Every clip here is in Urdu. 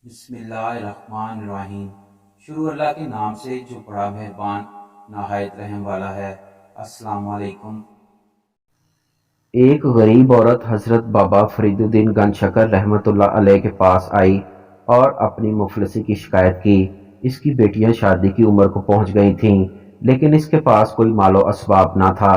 بسم اللہ الرحمن الرحیم۔ شروع اللہ کے نام سے جو بڑا مہربان نہایت رحم والا ہے۔ السلام علیکم۔ ایک غریب عورت حضرت بابا فرید الدین گنج شکر رحمۃ اللہ علیہ کے پاس آئی اور اپنی مفلسی کی شکایت کی۔ اس کی بیٹیاں شادی کی عمر کو پہنچ گئی تھیں، لیکن اس کے پاس کوئی مال و اسباب نہ تھا۔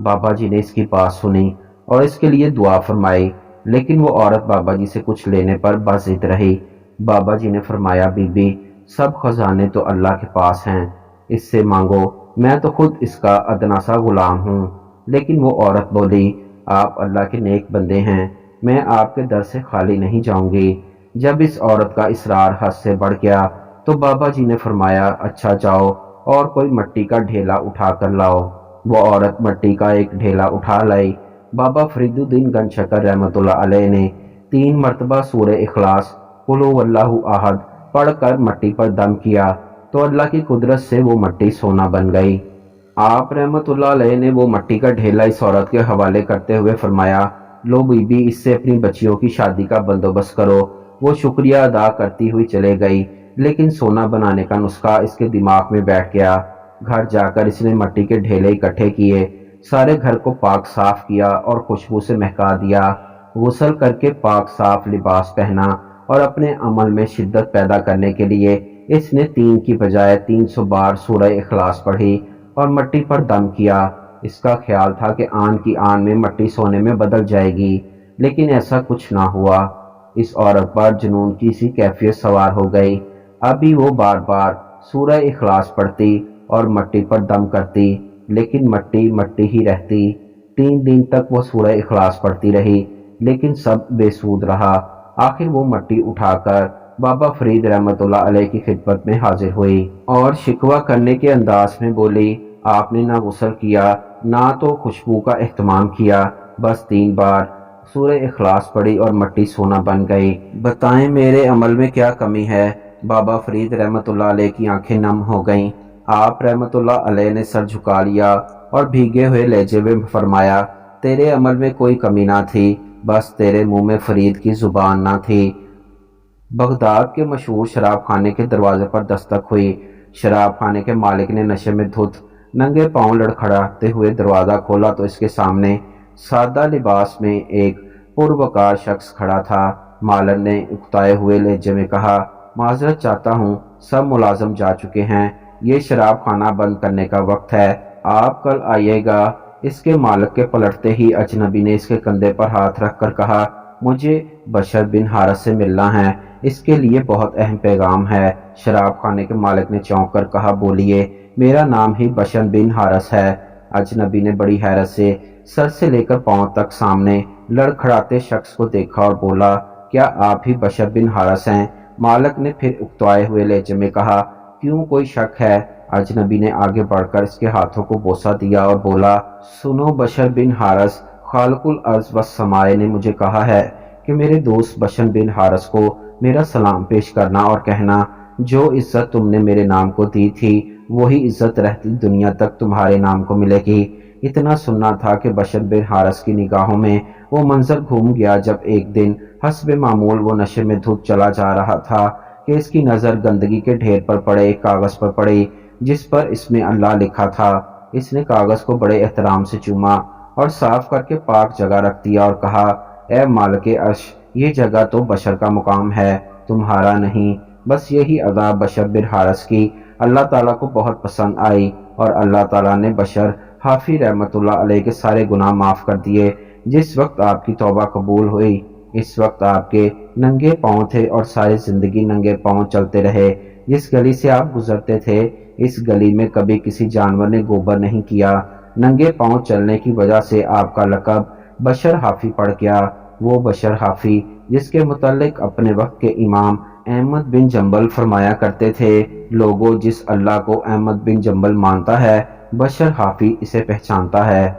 بابا جی نے اس کی بات سنی اور اس کے لیے دعا فرمائی، لیکن وہ عورت بابا جی سے کچھ لینے پر باضد رہی۔ بابا جی نے فرمایا، بی بی، سب خزانے تو اللہ کے پاس ہیں، اس سے مانگو، میں تو خود اس کا ادنا سا غلام ہوں۔ لیکن وہ عورت بولی، آپ اللہ کے نیک بندے ہیں، میں آپ کے در سے خالی نہیں جاؤں گی۔ جب اس عورت کا اصرار حد سے بڑھ گیا تو بابا جی نے فرمایا، اچھا جاؤ اور کوئی مٹی کا ڈھیلا اٹھا کر لاؤ۔ وہ عورت مٹی کا ایک ڈھیلا اٹھا لائی۔ بابا فرید الدین گنج شکر رحمۃ اللہ علیہ نے 3 مرتبہ سورہ اخلاص قل هو اللہ احد پڑھ کر مٹی پر دم کیا تو اللہ کی قدرت سے وہ مٹی سونا بن گئی۔ آپ رحمت اللہ علیہ نے وہ مٹی کا ڈھیلا اس عورت کے حوالے کرتے ہوئے فرمایا، لو بی بی، اس سے اپنی بچیوں کی شادی کا بندوبست کرو۔ وہ شکریہ ادا کرتی ہوئی چلے گئی، لیکن سونا بنانے کا نسخہ اس کے دماغ میں بیٹھ گیا۔ گھر جا کر اس نے مٹی کے ڈھیلے اکٹھے کیے، سارے گھر کو پاک صاف کیا اور خوشبو سے مہکا دیا۔ غسل کر کے پاک صاف لباس پہنا اور اپنے عمل میں شدت پیدا کرنے کے لیے اس نے 3 کی بجائے 300 بار سورہ اخلاص پڑھی اور مٹی پر دم کیا۔ اس کا خیال تھا کہ آن کی آن میں مٹی سونے میں بدل جائے گی، لیکن ایسا کچھ نہ ہوا۔ اس عورت پر جنون کی سی کیفیت سوار ہو گئی۔ ابھی وہ بار بار سورہ اخلاص پڑھتی اور مٹی پر دم کرتی، لیکن مٹی مٹی ہی رہتی۔ 3 دن تک وہ سورہ اخلاص پڑھتی رہی، لیکن سب بے سود رہا۔ آخر وہ مٹی اٹھا کر بابا فرید رحمت اللہ علیہ کی خدمت میں حاضر ہوئی اور شکوہ کرنے کے انداز میں بولی، آپ نے نہ غسل کیا نہ تو خوشبو کا اہتمام کیا، بس 3 بار سورہ اخلاص پڑھی اور مٹی سونا بن گئی۔ بتائیں میرے عمل میں کیا کمی ہے؟ بابا فرید رحمت اللہ علیہ کی آنکھیں نم ہو گئیں۔ آپ رحمت اللہ علیہ نے سر جھکا لیا اور بھیگے ہوئے لہجے میں فرمایا، تیرے عمل میں کوئی کمی نہ تھی، بس تیرے منہ میں فرید کی زبان نہ تھی۔ بغداد کے مشہور شراب خانے کے دروازے پر دستک ہوئی۔ شراب خانے کے مالک نے نشے میں دھت ننگے پاؤں لڑکھڑاتے ہوئے دروازہ کھولا تو اس کے سامنے سادہ لباس میں ایک پروقار شخص کھڑا تھا۔ مالک نے اکتائے ہوئے لہجے میں کہا، معذرت چاہتا ہوں، سب ملازم جا چکے ہیں، یہ شراب خانہ بند کرنے کا وقت ہے، آپ کل آئیے گا۔ اس کے مالک کے پلٹتے ہی اجنبی نے اس کے کندھے پر ہاتھ رکھ کر کہا، مجھے بشر بن حارث سے ملنا ہے، اس کے لیے بہت اہم پیغام ہے۔ شراب خانے کے مالک نے چونک کر کہا، بولیے، میرا نام ہی بشر بن حارث ہے۔ اجنبی نے بڑی حیرت سے سر سے لے کر پاؤں تک سامنے لڑکھڑاتے شخص کو دیکھا اور بولا، کیا آپ ہی بشر بن حارث ہیں؟ مالک نے پھر اکتائے ہوئے لہجے میں کہا، کیوں کوئی شک ہے؟ اجنبی نے آگے بڑھ کر اس کے ہاتھوں کو بوسہ دیا اور بولا، سنو بشر بن حارث، خالق الارض والسماء نے مجھے کہا ہے کہ میرے دوست بشر بن حارث کو میرا سلام پیش کرنا اور کہنا، جو عزت تم نے میرے نام کو دی تھی وہی عزت رہتی دنیا تک تمہارے نام کو ملے گی۔ اتنا سننا تھا کہ بشر بن حارث کی نگاہوں میں وہ منظر گھوم گیا جب ایک دن حسب معمول وہ نشے میں دھت چلا جا رہا تھا کہ اس کی نظر گندگی کے ڈھیر پر پڑے ایک کاغذ پر پڑی جس پر اس میں اللہ لکھا تھا۔ اس نے کاغذ کو بڑے احترام سے چوما اور صاف کر کے پاک جگہ رکھ دیا اور کہا، اے مالک عرش، یہ جگہ تو بشر کا مقام ہے، تمہارا نہیں۔ بس یہی ادا بشر بن حارث کی اللہ تعالیٰ کو بہت پسند آئی اور اللہ تعالیٰ نے بشر حافی رحمت اللہ علیہ کے سارے گناہ معاف کر دیے۔ جس وقت آپ کی توبہ قبول ہوئی اس وقت آپ کے ننگے پاؤں تھے اور ساری زندگی ننگے پاؤں چلتے رہے۔ جس گلی سے آپ گزرتے تھے اس گلی میں کبھی کسی جانور نے گوبر نہیں کیا۔ ننگے پاؤں چلنے کی وجہ سے آپ کا لقب بشر حافی پڑ گیا۔ وہ بشر حافی جس کے متعلق اپنے وقت کے امام احمد بن جنبل فرمایا کرتے تھے، لوگوں، جس اللہ کو احمد بن جنبل مانتا ہے بشر حافی اسے پہچانتا ہے۔